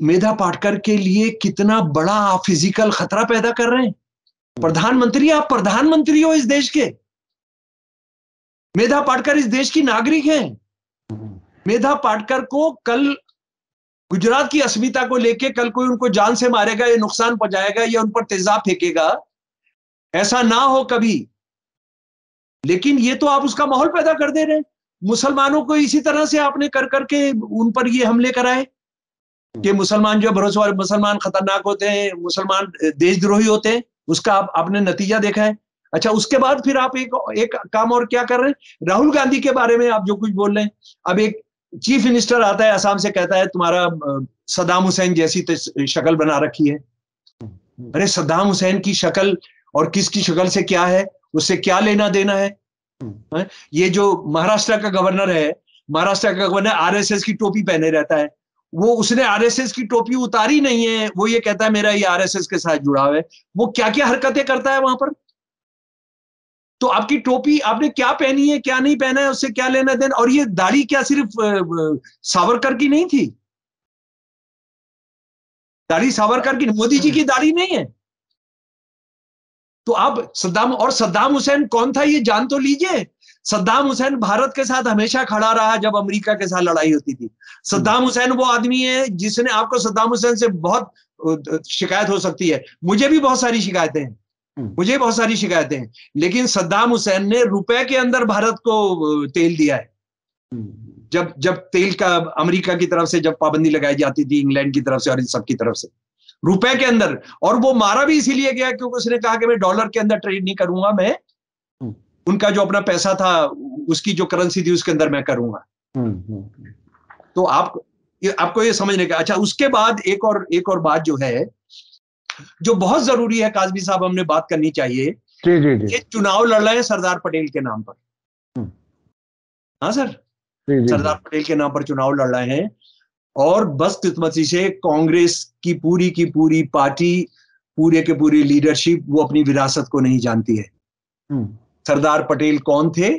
मेधा पाटकर के लिए कितना बड़ा आप फिजिकल खतरा पैदा कर रहे हैं। प्रधानमंत्री, आप प्रधानमंत्री हो इस देश के। मेधा पाटकर इस देश की नागरिक है। मेधा पाटकर को कल गुजरात की अस्मिता को लेके कल कोई उनको जान से मारेगा या नुकसान पहुंचाएगा या उन पर तेजाब फेंकेगा, ऐसा ना हो कभी। लेकिन ये तो आप उसका माहौल पैदा कर दे रहे हैं। मुसलमानों को इसी तरह से आपने कर करके उन पर ये हमले कराए कि मुसलमान जो भरोसेवाले, मुसलमान खतरनाक होते हैं, मुसलमान देशद्रोही होते हैं। उसका आपने नतीजा देखा है। अच्छा, उसके बाद फिर आप एक काम और क्या कर रहे हैं, राहुल गांधी के बारे में आप जो कुछ बोल रहे हैं। अब एक चीफ मिनिस्टर आता है असम से, कहता है तुम्हारा सद्दाम हुसैन जैसी शक्ल बना रखी है। अरे सद्दाम हुसैन की शक्ल और किसकी शक्ल से क्या है, उससे क्या लेना देना है? ये जो महाराष्ट्र का गवर्नर है, महाराष्ट्र का गवर्नर आरएसएस की टोपी पहने रहता है। वो उसने आरएसएस की टोपी उतारी नहीं है, वो ये कहता है मेरा ये आरएसएस के साथ जुड़ा हुआ है। वो क्या क्या हरकतें करता है वहां पर। तो आपकी टोपी आपने क्या पहनी है, क्या नहीं पहना है, उससे क्या लेना देना। और ये दाढ़ी क्या सिर्फ सावरकर की नहीं थी? दाढ़ी सावरकर की, मोदी जी की दाढ़ी नहीं है। तो आप सद्दाम हुसैन कौन था ये जान तो लीजिए। सद्दाम हुसैन भारत के साथ हमेशा खड़ा रहा जब अमेरिका के साथ लड़ाई होती थी। सद्दाम हुसैन वो आदमी है जिसने, आपको सद्दाम हुसैन से बहुत शिकायत हो सकती है, मुझे भी बहुत सारी शिकायतें हैं, लेकिन सद्दाम हुसैन ने रुपए के अंदर भारत को तेल दिया है। जब तेल का अमेरिका की तरफ से जब पाबंदी लगाई जाती थी, इंग्लैंड की तरफ से और इन सब की तरफ से, रुपए के अंदर। और वो मारा भी इसीलिए गया क्योंकि उसने कहा कि मैं डॉलर के अंदर ट्रेड नहीं करूंगा, मैं उनका जो अपना पैसा था उसकी जो करेंसी थी उसके अंदर मैं करूंगा। तो आपको ये समझने का। अच्छा, उसके बाद एक और बात जो है जो बहुत जरूरी है काजमी साहब, हमने बात करनी चाहिए। जी। ये चुनाव लड़ रहे हैं सरदार पटेल के नाम पर। हाँ सर, सरदार पटेल के नाम पर चुनाव लड़ रहे हैं और बदकिस्मती से कांग्रेस की पूरी पार्टी, पूरे के पूरी लीडरशिप वो अपनी विरासत को नहीं जानती है। सरदार पटेल कौन थे?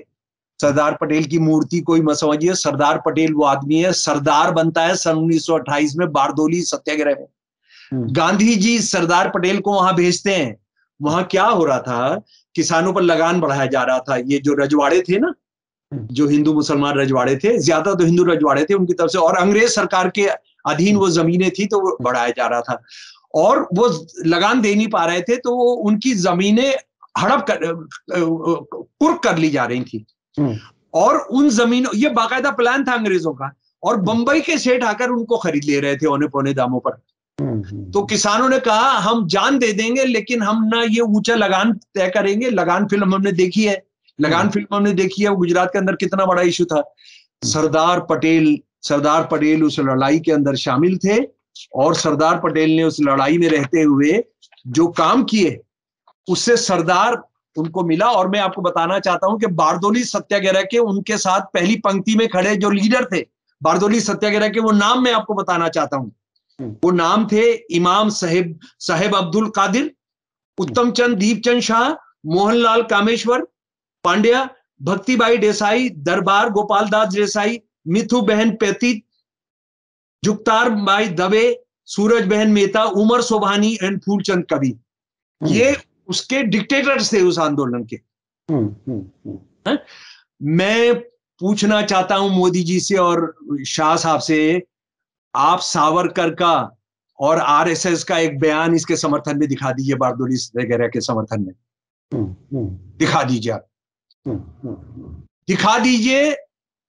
सरदार पटेल की मूर्ति कोई मत समझिए। सरदार पटेल वो आदमी है, सरदार बनता है सन 1928 में बारदोली सत्याग्रह में। गांधी जी सरदार पटेल को वहां भेजते हैं। वहां क्या हो रहा था, किसानों पर लगान बढ़ाया जा रहा था। ये जो रजवाड़े थे ना, जो हिंदू मुसलमान रजवाड़े थे, ज्यादा तो हिंदू रजवाड़े थे उनकी तरफ से, और अंग्रेज सरकार के अधीन वो जमीनें थी तो वो बढ़ाया जा रहा था और वो लगान दे नहीं पा रहे थे, तो वो उनकी जमीनें हड़प कुर्क कर ली जा रही थी। और उन जमीनों, ये बाकायदा प्लान था अंग्रेजों का, और बंबई के सेठ आकर उनको खरीद ले रहे थे औने पौने दामों पर। तो किसानों ने कहा हम जान दे देंगे लेकिन हम ना ये ऊंचा लगान तय करेंगे। लगान फिल्म हमने देखी है, वो गुजरात के अंदर कितना बड़ा इशू था। सरदार पटेल उस लड़ाई के अंदर शामिल थे और सरदार पटेल ने उस लड़ाई में रहते हुए जो काम किए उससे सरदार उनको मिला। और मैं आपको बताना चाहता हूं कि बारदोली सत्याग्रह के उनके साथ पहली पंक्ति में खड़े जो लीडर थे बारदोली सत्याग्रह के, वो नाम मैं आपको बताना चाहता हूं। वो नाम थे इमाम साहेब अब्दुल कादिर, उत्तम चंद दीपचंद शाह, मोहनलाल कामेश्वर पांड्या, भक्तिबाई देसाई, दरबार गोपाल दास देसाई, मिथु बहन पैतीत, जुगतार बाई दवे, सूरज बहन मेहता, उमर सोभानी एंड फूलचंद कवि। ये उसके डिक्टेटर्स थे उस आंदोलन के। मैं पूछना चाहता हूं मोदी जी से और शाह साहब से, आप सावरकर का और आरएसएस का एक बयान इसके समर्थन में दिखा दीजिए, बारदोली वगैरह के समर्थन में दिखा दीजिए आप, दिखा दीजिए,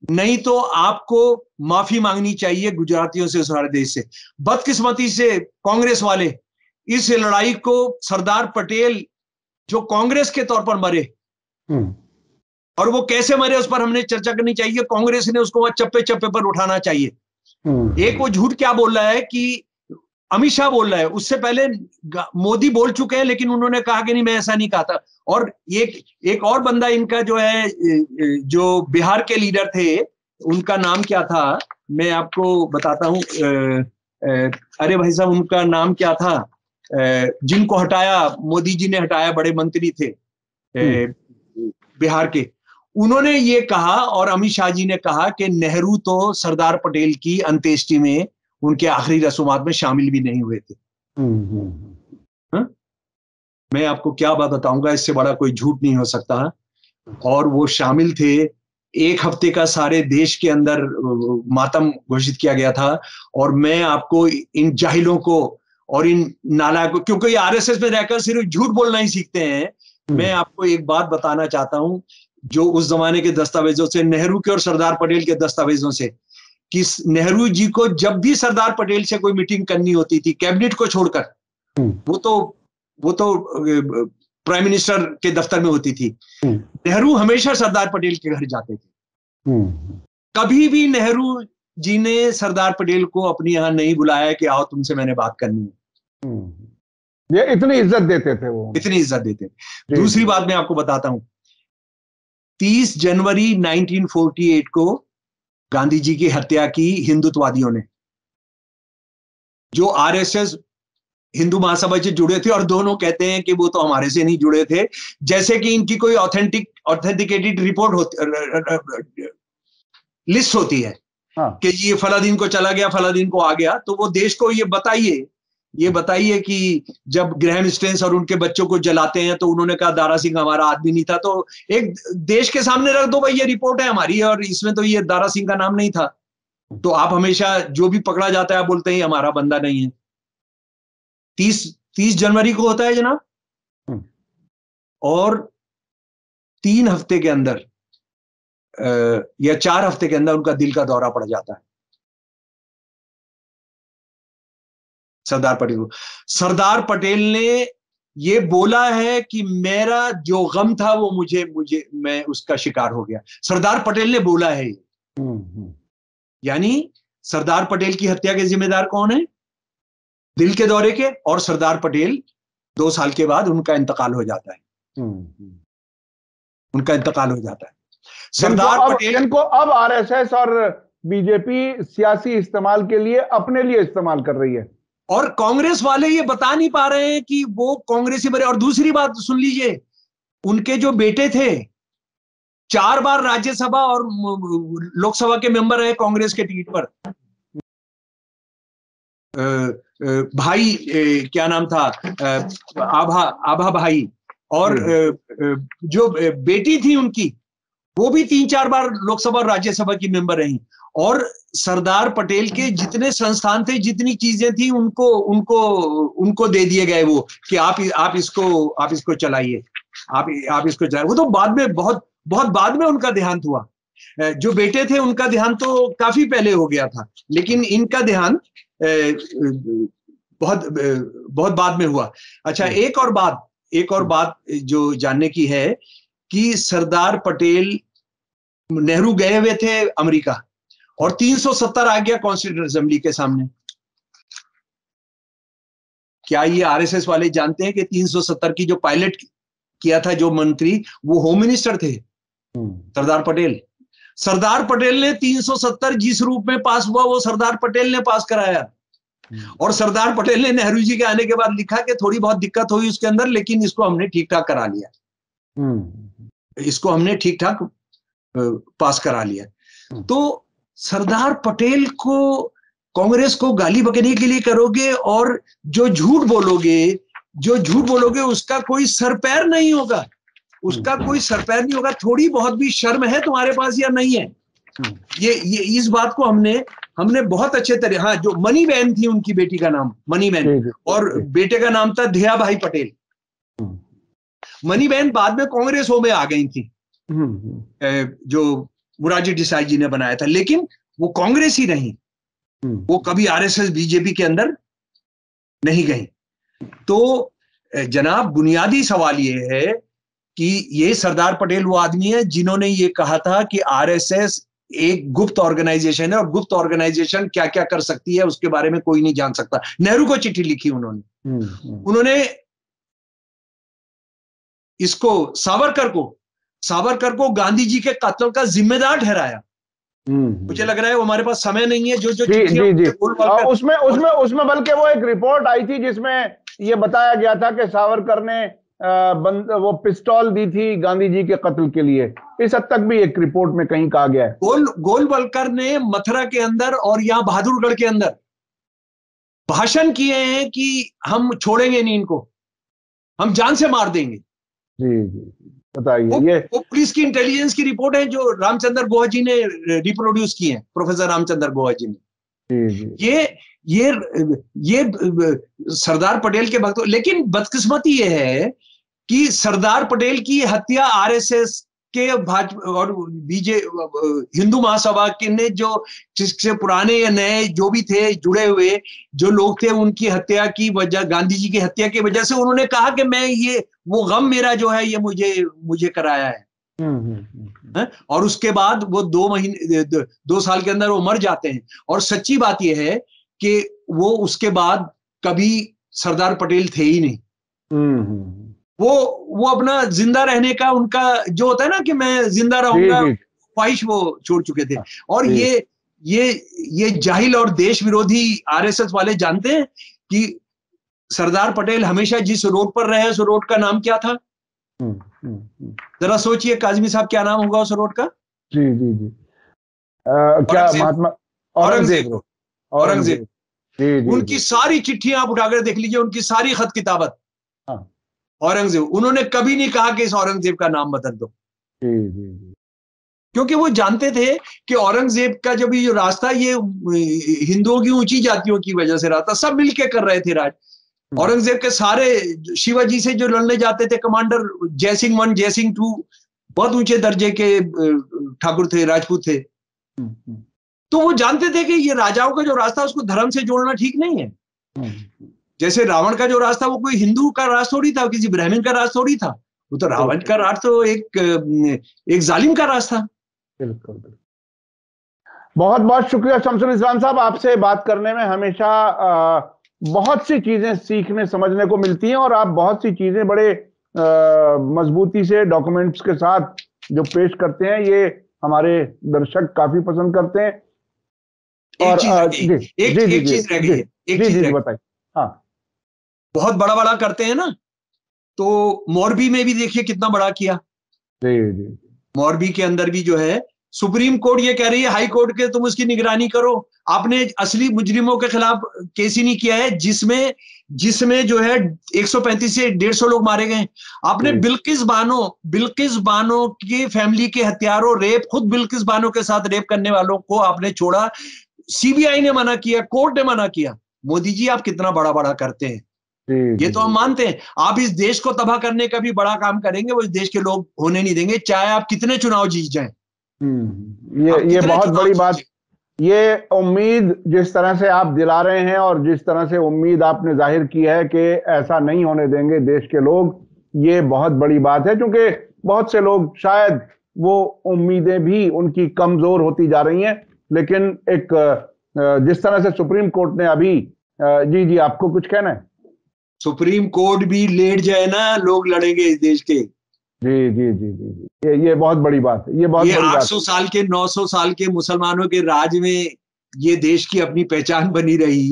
नहीं तो आपको माफी मांगनी चाहिए गुजरातियों से, सारे देश से। बदकिस्मती से कांग्रेस वाले इस लड़ाई को, सरदार पटेल जो कांग्रेस के तौर पर मरे और वो कैसे मरे उस पर हमने चर्चा करनी चाहिए। कांग्रेस ने उसको चप्पे चप्पे पर उठाना चाहिए। एक वो झूठ क्या बोल रहा है कि अमित शाह बोल रहा है, उससे पहले मोदी बोल चुके हैं, लेकिन उन्होंने कहा कि नहीं मैं ऐसा नहीं कहा था। और एक और बंदा इनका जो है, जो बिहार के लीडर थे, उनका नाम क्या था मैं आपको बताता हूं। अरे भाई साहब, उनका नाम क्या था, जिनको हटाया मोदी जी ने, हटाया, बड़े मंत्री थे बिहार के। उन्होंने ये कहा और अमित शाह जी ने कहा कि नेहरू तो सरदार पटेल की अंत्येष्टि में, उनके आखिरी रसूमात में शामिल भी नहीं हुए थे। मैं आपको क्या बात बताऊंगा, इससे बड़ा कोई झूठ नहीं हो सकता। और वो शामिल थे। एक हफ्ते का सारे देश के अंदर मातम घोषित किया गया था। और मैं आपको इन जाहिलों को और इन नालायकों, क्योंकि ये आरएसएस में रहकर सिर्फ झूठ बोलना ही सीखते हैं, मैं आपको एक बात बताना चाहता हूं, जो उस जमाने के दस्तावेजों से, नेहरू के और सरदार पटेल के दस्तावेजों से, कि नेहरू जी को जब भी सरदार पटेल से कोई मीटिंग करनी होती थी, कैबिनेट को छोड़कर, वो तो प्राइम मिनिस्टर के दफ्तर में होती थी, नेहरू हमेशा सरदार पटेल के घर जाते थे। कभी भी नेहरू जी ने सरदार पटेल को अपने यहां नहीं बुलाया कि आओ तुमसे मैंने बात करनी है। ये इतनी इज्जत देते थे, वो इतनी इज्जत देते थे। दूसरी बात मैं आपको बताता हूं, 30 जनवरी 1948 को गांधी जी की हत्या की हिंदुत्ववादियों ने, जो आरएसएस हिंदू महासभा से जुड़े थे, और दोनों कहते हैं कि वो तो हमारे से नहीं जुड़े थे, जैसे कि इनकी कोई ऑथेंटिकेटेड रिपोर्ट होती, लिस्ट होती है। हाँ। कि ये फला दिन को चला गया, फला दिन को आ गया, तो वो देश को ये बताइए कि जब ग्रैहम स्टेन्स और उनके बच्चों को जलाते हैं तो उन्होंने कहा दारा सिंह हमारा आदमी नहीं था, तो एक देश के सामने रख दो भाई ये रिपोर्ट है हमारी और इसमें तो ये दारा सिंह का नाम नहीं था। तो आप हमेशा जो भी पकड़ा जाता है आप बोलते हैं हमारा बंदा नहीं है। 30 जनवरी को होता है जनाब, और 3 हफ्ते के अंदर या 4 हफ्ते के अंदर उनका दिल का दौरा पड़ जाता है सरदार पटेल को। सरदार पटेल ने ये बोला है कि मेरा जो गम था वो मैं उसका शिकार हो गया। सरदार पटेल ने बोला है। यानी सरदार पटेल की हत्या के जिम्मेदार कौन है? दिल के दौरे के। और सरदार पटेल 2 साल के बाद उनका इंतकाल हो जाता है। उनका इंतकाल हो जाता है। सरदार पटेल इनको अब आरएसएस और बीजेपी सियासी इस्तेमाल के लिए अपने लिए इस्तेमाल कर रही है, और कांग्रेस वाले ये बता नहीं पा रहे हैं कि वो कांग्रेसी बने। और दूसरी बात सुन लीजिए, उनके जो बेटे थे 4 बार राज्यसभा और लोकसभा के मेंबर रहे कांग्रेस के टिकट पर। भाई क्या नाम था, आभा भाई, और जो बेटी थी उनकी वो भी 3-4 बार लोकसभा और राज्यसभा की मेंबर रही। और सरदार पटेल के जितने संस्थान थे, जितनी चीजें थी, उनको दे दिए गए वो कि आप इसको चलाइए, आप इसको चलाइए। वो तो बाद में बहुत बाद में उनका देहांत हुआ। जो बेटे थे उनका देहांत तो काफी पहले हो गया था, लेकिन इनका देहांत बहुत बाद में हुआ। अच्छा, एक और बात जो जानने की है कि सरदार पटेल, नेहरू गए हुए थे अमेरिका और 370 आ गया कॉन्स्टिट्यूएंट असेंबली के सामने। क्या ये आरएसएस वाले जानते हैं कि 370 की जो पायलट किया था जो मंत्री, वो होम मिनिस्टर थे सरदार पटेल ने 370 जिस रूप में पास हुआ वो सरदार पटेल ने पास कराया। और सरदार पटेल ने नेहरू जी के आने के बाद लिखा कि थोड़ी बहुत दिक्कत हुई उसके अंदर, लेकिन इसको हमने ठीक ठाक करा लिया, इसको हमने ठीक ठाक पास करा लिया। तो सरदार पटेल को कांग्रेस को गाली बकने के लिए करोगे, और जो झूठ बोलोगे उसका कोई सर पैर नहीं होगा, थोड़ी बहुत भी शर्म है तुम्हारे पास या नहीं है? ये इस बात को हमने बहुत अच्छे तरह, हाँ, जो मनी बहन थी उनकी बेटी का नाम मनी बहन, और बेटे का नाम था धिया भाई पटेल। मनी बहन बाद में कांग्रेस में आ गई थी, जो मोरारजी देसाई जी ने बनाया था, लेकिन वो कांग्रेस ही रही, वो कभी आरएसएस बीजेपी के अंदर नहीं गई। तो जनाब, बुनियादी सवाल ये है कि ये सरदार पटेल वो आदमी है जिन्होंने ये कहा था कि आरएसएस एक गुप्त ऑर्गेनाइजेशन है, और गुप्त ऑर्गेनाइजेशन क्या क्या कर सकती है उसके बारे में कोई नहीं जान सकता। नेहरू को चिट्ठी लिखी उन्होंने। उन्होंने इसको सावरकर को गांधी जी के कत्ल का जिम्मेदार ठहराया। मुझे लग रहा है हमारे पास समय नहीं है जो जो उसमें बल्कि वो एक रिपोर्ट आई थी जिसमें ये बताया गया था कि सावरकर ने वो पिस्तौल दी थी गांधी जी के कत्ल के लिए। इस हद तक भी एक रिपोर्ट में कहीं कहा गया है। गोलवलकर ने मथुरा के अंदर और यहां बहादुरगढ़ के अंदर भाषण किए हैं कि हम छोड़ेंगे नहीं इनको, हम जान से मार देंगे। जी जी बताइए। वो पुलिस की इंटेलिजेंस की रिपोर्ट है जो रामचंद्र गुहा जी ने रिप्रोड्यूस की है, प्रोफेसर रामचंद्र गुहा जी ने। ये सरदार पटेल के भक्त। लेकिन बदकिस्मती ये है कि सरदार पटेल की हत्या आरएसएस के भाजपा और हिंदू महासभा के ने जो जिससे पुराने या नए जो भी थे जुड़े हुए जो लोग थे, उनकी हत्या की वजह, गांधी जी की हत्या की वजह से उन्होंने कहा कि मैं ये वो गम मेरा जो है ये मुझे कराया है। और उसके बाद वो 2 साल के अंदर वो मर जाते हैं। और सच्ची बात यह है कि वो उसके बाद कभी सरदार पटेल थे ही नहीं। वो अपना जिंदा रहने का उनका जो होता है ना कि मैं जिंदा रहूंगा ख्वाहिश वो छोड़ चुके थे। और ये जाहिल और देश विरोधी आरएसएस वाले जानते हैं कि सरदार पटेल हमेशा जिस रोड पर रहे उस रोड का नाम क्या था? जरा सोचिए काजमी साहब, क्या नाम होगा उस रोड का? जी जी जी क्या महात्मा औरंगजेब। उनकी सारी चिट्ठियां आप उठाकर देख लीजिए, उनकी सारी खत किताबत औरंगजेब। उन्होंने कभी नहीं कहा कि इस औरंगजेब का नाम बदल दो। क्योंकि वो जानते थे कि औरंगजेब का जब ये रास्ता ये हिंदुओं की ऊंची जातियों की वजह से रास्ता, सब मिलके कर रहे थे राज। औरंगजेब के सारे शिवाजी से जो लड़ने जाते थे कमांडर, जयसिंह 1 जयसिंह 2 बहुत ऊंचे दर्जे के ठाकुर थे, राजपूत थे। तो वो जानते थे कि ये राजाओं का जो रास्ता उसको धर्म से जोड़ना ठीक नहीं है। जैसे रावण का जो रास्ता वो कोई हिंदू का रास्ता थोड़ी था, किसी ब्राह्मण का रास्ता थोड़ी था, वो तो रावण का रास्ता तो एक जालिम का रास्ता। बिल्कुल। बहुत बहुत शुक्रिया शमसुल इस्लाम साहब, आपसे बात करने में हमेशा बहुत सी चीजें सीखने समझने को मिलती हैं और आप बहुत सी चीजें बड़े मजबूती से डॉक्यूमेंट्स के साथ जो पेश करते हैं, ये हमारे दर्शक काफी पसंद करते हैं। और एक चीज रह गई है, बताइए। हाँ, बहुत बड़ा बड़ा करते हैं ना, तो मोरबी में भी देखिए कितना बड़ा किया। जी। मोरबी के अंदर भी जो है सुप्रीम कोर्ट ये कह रही है हाई कोर्ट के तुम उसकी निगरानी करो। आपने असली मुजरिमों के खिलाफ केस ही नहीं किया है जिसमें जो है 135 से 150 लोग मारे गए। आपने बिल्किस बानो की फैमिली के हत्यारों, रेप, खुद बिल्किस बानो के साथ रेप करने वालों को आपने छोड़ा। सीबीआई ने मना किया, कोर्ट ने मना किया। मोदी जी आप कितना बड़ा बड़ा करते हैं, ये तो हम मानते हैं। आप इस देश को तबाह करने का भी बड़ा काम करेंगे, वो इस देश के लोग होने नहीं देंगे, चाहे आप कितने चुनाव जीत जाएं। ये बहुत बड़ी बात। ये उम्मीद जिस तरह से आप दिला रहे हैं और जिस तरह से उम्मीद आपने जाहिर की है कि ऐसा नहीं होने देंगे देश के लोग, ये बहुत बड़ी बात है। क्योंकि बहुत से लोग शायद वो उम्मीदें भी उनकी कमजोर होती जा रही हैं। लेकिन एक जिस तरह से सुप्रीम कोर्ट ने अभी जी आपको कुछ कहना है? सुप्रीम कोर्ट भी लेट जाए ना, लोग लड़ेंगे इस देश के। जी ये बहुत बड़ी बात है। ये 800 साल के 900 साल के मुसलमानों के राज में ये देश की अपनी पहचान बनी रही।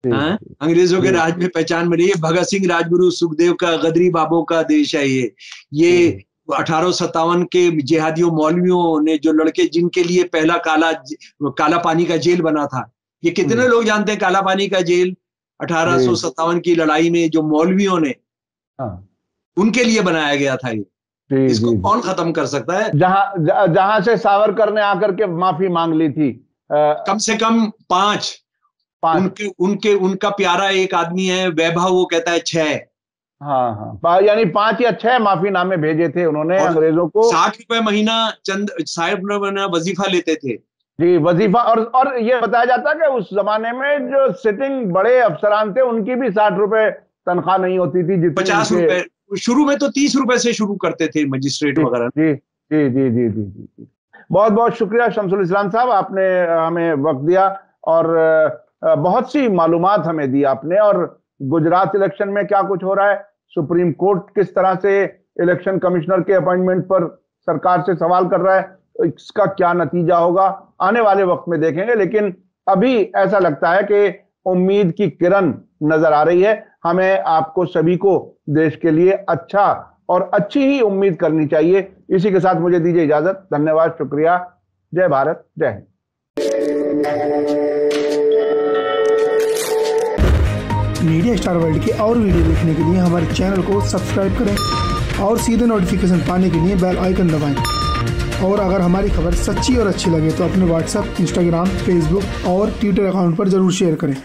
अंग्रेजों के राज में पहचान बनी। ये भगत सिंह, राजगुरु सुखदेव का, गदरी बाबों का देश है ये 1857 के जिहादियों मौलवियों ने जो लड़के जिनके लिए पहला काला पानी का जेल बना था। ये कितने लोग जानते हैं काला पानी का जेल 1857 की लड़ाई में जो मौलवियों ने उनके लिए बनाया गया था। इसको कौन खत्म कर सकता है? जहां से सावरकर ने आकर के माफी मांग ली थी। कम से कम 5 उनका प्यारा एक आदमी है वैभव, वो कहता है 6। हाँ, यानी 5 या 6 माफीनामे भेजे थे उन्होंने अंग्रेजों को। 60 रुपए महीना 60 रुपए महीना वजीफा लेते थे जी, वजीफा। और ये बताया जाता है कि उस जमाने में जो सिटिंग बड़े अफसरान थे उनकी भी 60 रुपए तनख्वाह नहीं होती थी, 50 रुपए। शुरू में तो 30 रुपए से शुरू करते थे मजिस्ट्रेट वगैरह। जी। बहुत बहुत शुक्रिया शमसुल इस्लाम साहब, आपने हमें वक्त दिया और बहुत सी मालूमात हमें दी आपने। और गुजरात इलेक्शन में क्या कुछ हो रहा है, सुप्रीम कोर्ट किस तरह से इलेक्शन कमिश्नर के अपॉइंटमेंट पर सरकार से सवाल कर रहा है, इसका क्या नतीजा होगा आने वाले वक्त में देखेंगे। लेकिन अभी ऐसा लगता है कि उम्मीद की किरण नजर आ रही है। हमें आपको सभी को देश के लिए अच्छा और अच्छी ही उम्मीद करनी चाहिए। इसी के साथ मुझे दीजिए इजाजत। धन्यवाद, शुक्रिया। जय भारत, जय हिंद। मीडिया स्टार वर्ल्ड के और वीडियो देखने के लिए हमारे चैनल को सब्सक्राइब करें और सीधे नोटिफिकेशन पाने के लिए बेल आइकन दबाएं। और अगर हमारी खबर सच्ची और अच्छी लगे तो अपने व्हाट्सएप, इंस्टाग्राम, फेसबुक और ट्विटर अकाउंट पर जरूर शेयर करें।